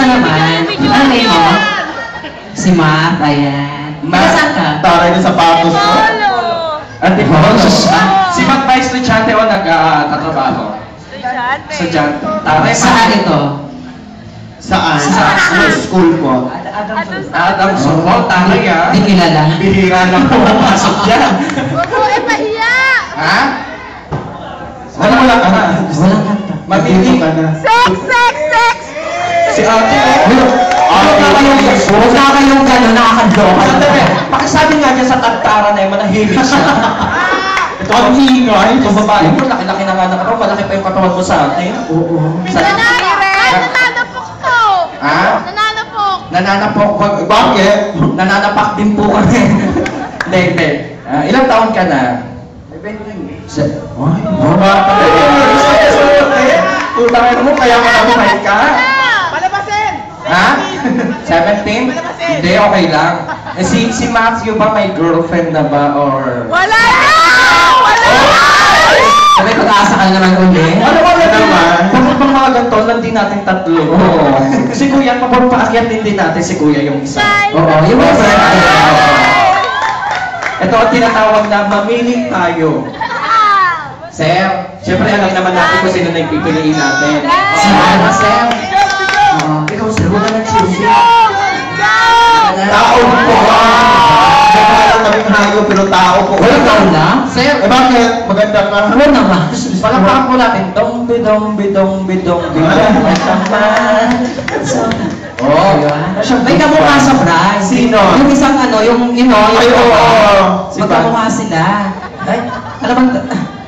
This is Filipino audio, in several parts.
naman. Ano name mo? Si Matt, ayan. Saan ka? Taray na sapatos mo. Ate po, si Matt ba estudyante o nag-tatrabaho? Estudyante. Saan ito? Saan? Sa school po. Adam Sokol, taray ah. Hindi kilala. Bihira lang po pumasok dyan. Huwag mo ipahiya! Ha? Wala ka na. Walang kanta. Mamili ka na. Sex! Sex! Sex! Si ate oh. Huwag na kayong gano'n, nakakadloka. Sandali, pakisabi nga dyan sa tagtara na yung manahimik siya. Ito ang ingay. Ito babae mo, laki-laki na nga na katawan. Malaki pa yung katawan mo sa atin. Oo. Nananapok po! Ha? Nananapok! Nananapok. Bakit? Nananapak din po kami. Hindi. Ilang taon ka na? Tutangin mo, kaya ka nabuhay ka? Palabasin! Ha? 17? Hindi, okay lang. Si Matthew ba may girlfriend na ba or... Wala na! Wala na! Sabi, pag-aasa ka naman uli. Ano ba naman? Bakit bang mga ganito, lang din natin tatlo? Oo. Si Kuya, pagpapaakyat din natin si Kuya yung isa. Oo, yung mga Ito ang tinatawag na mamili tayo. Sir, siyempre alam naman natin kung sino na yung pipiliin natin. Si Ana, Sir. Ikaw, Sir, huwag ka nag-choosy. Tao po ba? Magkakalang kaming hayo pero tao po. Wala ka na? Sir, Eh bakit? Maganda ka. Ano naman? palakpakan po natin. Dong-bi-dong-bi-dong-bi-dong-bi. Oh, may kamukha sa prize. Sino? Yung isang ano, yung Ay, oo. magkamukha sila. Ay, ano bang...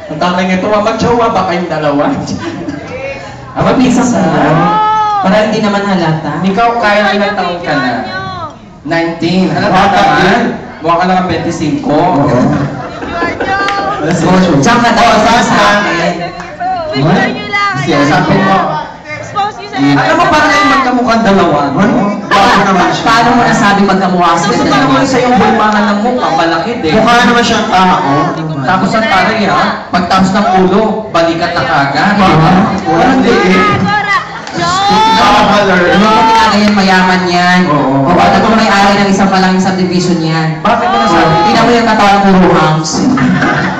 Ang tanong ito, mag-jowa ba kayong dalawa? Mabisa sa para hindi naman halata. Ikaw, kaya ilang taon ka na? 19. Ano ba naman? Mukha ka lang 25. Diyan ka daw sa akin. Picture nyo lang. Sige, sabi mo. Expose nyo sa Alam mo, parang kayong magkamukhang dalawa. Bakit naman siya? Paano mo nasabi magkamukha Kasi sila? sa naman sa iyong bulmangan ng mukha, malaki din. Mukha naman siyang tao. Tapos ang taray ha, pagtapos ng ulo, balikat na kagad. Walang diin. Ano mo kinala yan, mayaman yan. Oo. O ano kung may-ari ng isang malaking subdivision yan. Bakit mo nasabi? Tingnan mo yung katawan ng puro hangs.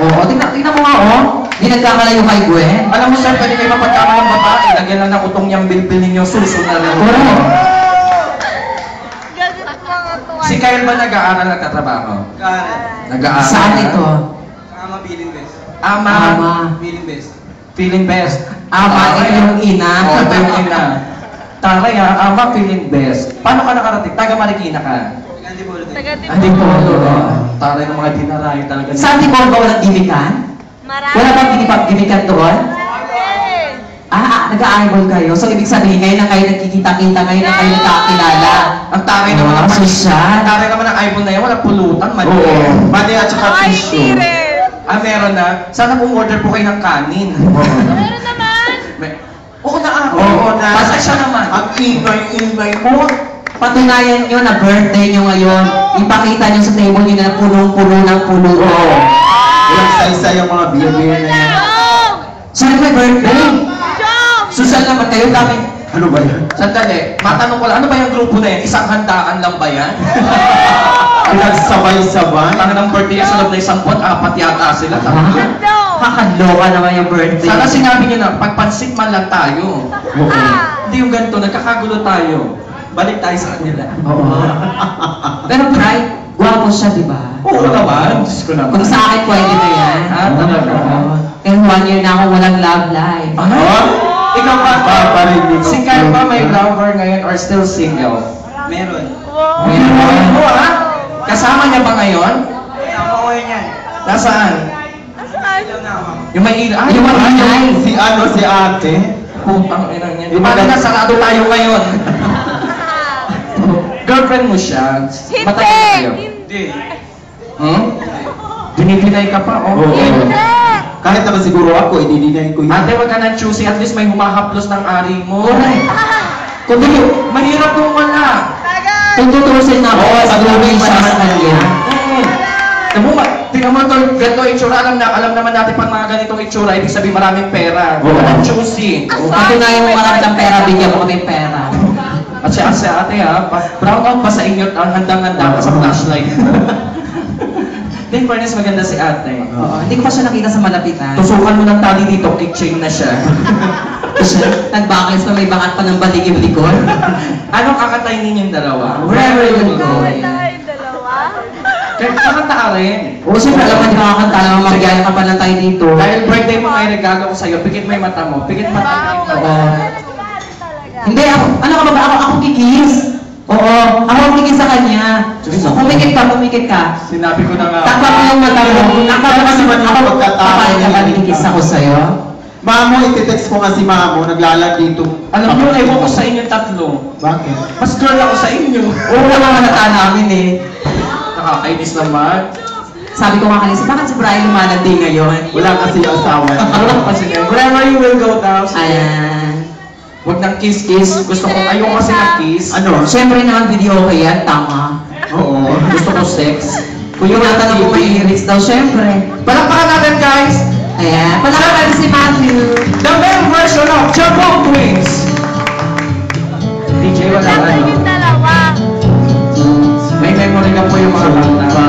Oo, tingnan mo nga oh. Hindi nagkakalayo kay Gwe. Alam mo sir, pwede kayo mapagkakalang babae. Lagyan lang ng utong niyang bilbil ninyo, suso na rin. Oo. Si Kyle ba nag-aaral at katrabaho? Nag-aaral. Saan ito? Ama feeling best. Ama. Ama. Feeling best. Feeling best. Ama, ito yung ina. Oo, ito yung ina. Taray ha, ama feeling best. Paano ka nakarating? Taga Marikina ka? Gandhi po ulit. Hindi po. Taray ng mga dinarayo talaga. Saan di ba walang gimikan? Wala bang gimikan doon? Nag-a-eyeball kayo. So, ibig sabihin, ngayon na kayo nagkikita-kita, ngayon na kayo nagkakilala. Ang taray naman ng sosyal. Ang taray naman ng iPhone na yan, walang pulutan, mali. Oo. Mali at saka Ay, tissue. hindi rin. Meron na. Sana kung order po kayo ng kanin. Meron naman. Oo na ako. Oo na. Pasensya naman. Ang ingay-ingay mo. Patunayan nyo na birthday nyo ngayon. Ipakita nyo sa table nyo na punong-puno ng puno. Oo. Walang say-say yung mga beer-beer na yan. Jom! Saan may birthday? Jom! Susan naman kayo dami. Ano ba yan? Sandali, matanong ko lang, ano ba yung grupo na yan? Isang handaan lang ba yan? Pinagsabay-sabay. Ang ng birthday sa loob na isang buwan, 4 yata sila. Tatlo. Ando! Kakadloka naman yung birthday. Sana sinabi niyo na, pagpansit man lang tayo. Oo. Hindi yung ganito, nagkakagulo tayo. Balik tayo sa kanila. Oo. Pero try, gwapo siya, di ba? Oo naman. Diyos ko naman. Kung sa akin, pwede na yan. Talaga? Oo. Kaya 1 year na akong walang love life. Ano? Ikaw ba? Paparinig Si Kyle ba may lover ngayon or still single? Meron. Wow! Meron. Oo ha? Kasama niya ba ngayon? Tama ko yun yan. Nasaan? Nasaan? Ilaw na ako. Yung may ilaw. Yung may ilaw. Si ate. Putang ina niya. Yung Paano mga- na sarado tayo ngayon? Girlfriend mo siya? Matagal na kayo? Hindi. Hmm? Dinidinay ka pa, oh. Oo. Hindi! Kahit naman siguro ako, ididinay ko yun. Ate, wag ka na choosy. At least may humahaplos ng ari mo. Correct. Kung di, mahirap kung wala. Tagal! Kung tutusin na ako, pag-uwi siya sa kanya. Tingnan mo ito, ganito itsura. Alam naman natin pag mga ganitong itsura, ibig sabihin maraming pera. Oo. Walang choosy. Patunayan mo marami ng pera, bigyan mo kami pera. At siya si ate ha, brown out pa sa inyo, handang-handa ka sa flashlight. Then, fairness, maganda si ate. Oo, hindi ko pa siya nakita sa malapitan. Tusukan mo ng tali dito, kitchen na siya. Nagbakis pa, may bakat pa ng balig yung likod. Anong kakatay ninyong dalawa? Wherever you go. Tayong dalawa. Kaya kakanta ka rin. Oo, siyempre, alam mo, hindi makakanta naman, magyaya ka pa lang tayo dito. Dahil birthday mo, may regalo ko sa'yo. Pikit mo yung mata mo. Pikit mata mo. Oo. Talaga. Hindi, ano ka ba? Ako kikis. Oo, ako kikis sa kanya. Pumikit ka. Sinabi ko na nga. Takpa mo yung mata mo. Takpa mo kasi naman yung pagkatao. Kapal ka ba kikis ako sa'yo? Mamo, iti-text ko nga si Mamo, naglalag dito. Alam niyo, ewan ko sa inyo tatlo. Bakit? Mas girl ako sa inyo. Oo naman nata namin eh. Nakakainis naman. Sabi ko nga kanina, bakit si Brian lumalandi ngayon? Wala kasi yung asawa. Ano pa sila? Wherever you will go down. Ayan. Huwag ng kiss-kiss. Gusto ko, ayoko kasi ng kiss. Ano? Siyempre naman video okay yan, tama. Oo. Gusto ko sex. Kung yung natanong ko may lyrics daw, siyempre. Palakpakan natin guys! Ayan, palakpakan si Matthew. The male version of Jabong Twins! DJ, wala Dapat ano. yung dalawa. May memory ka po yung mga bata.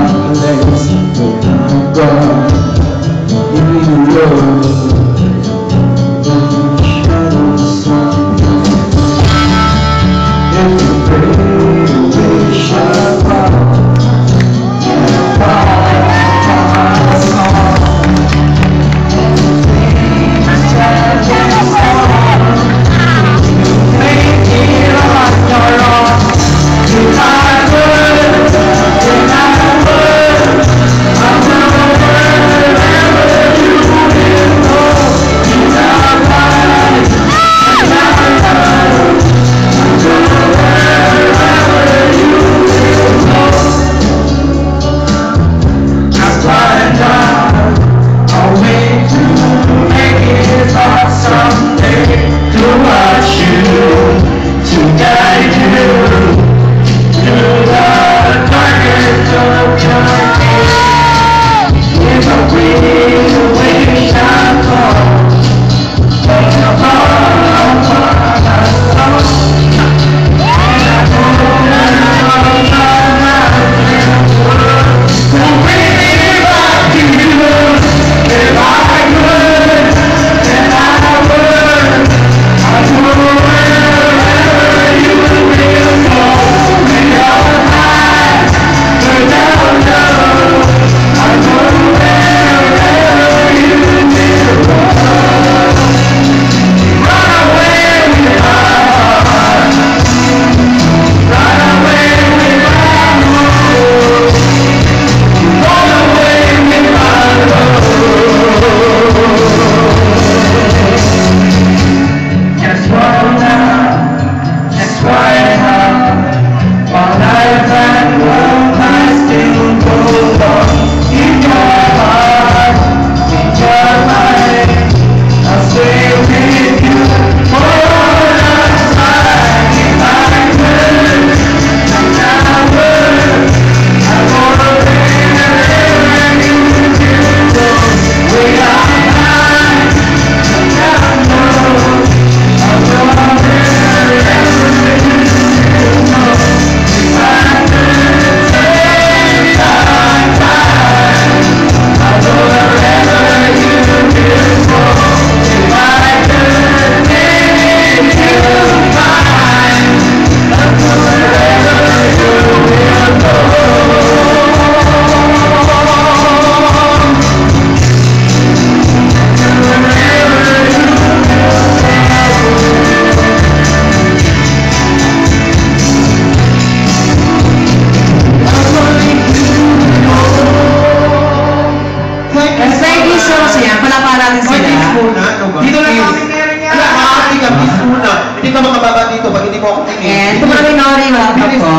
And tomorrow, Nori, welcome po.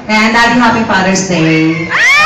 And Daddy, happy Father's Day.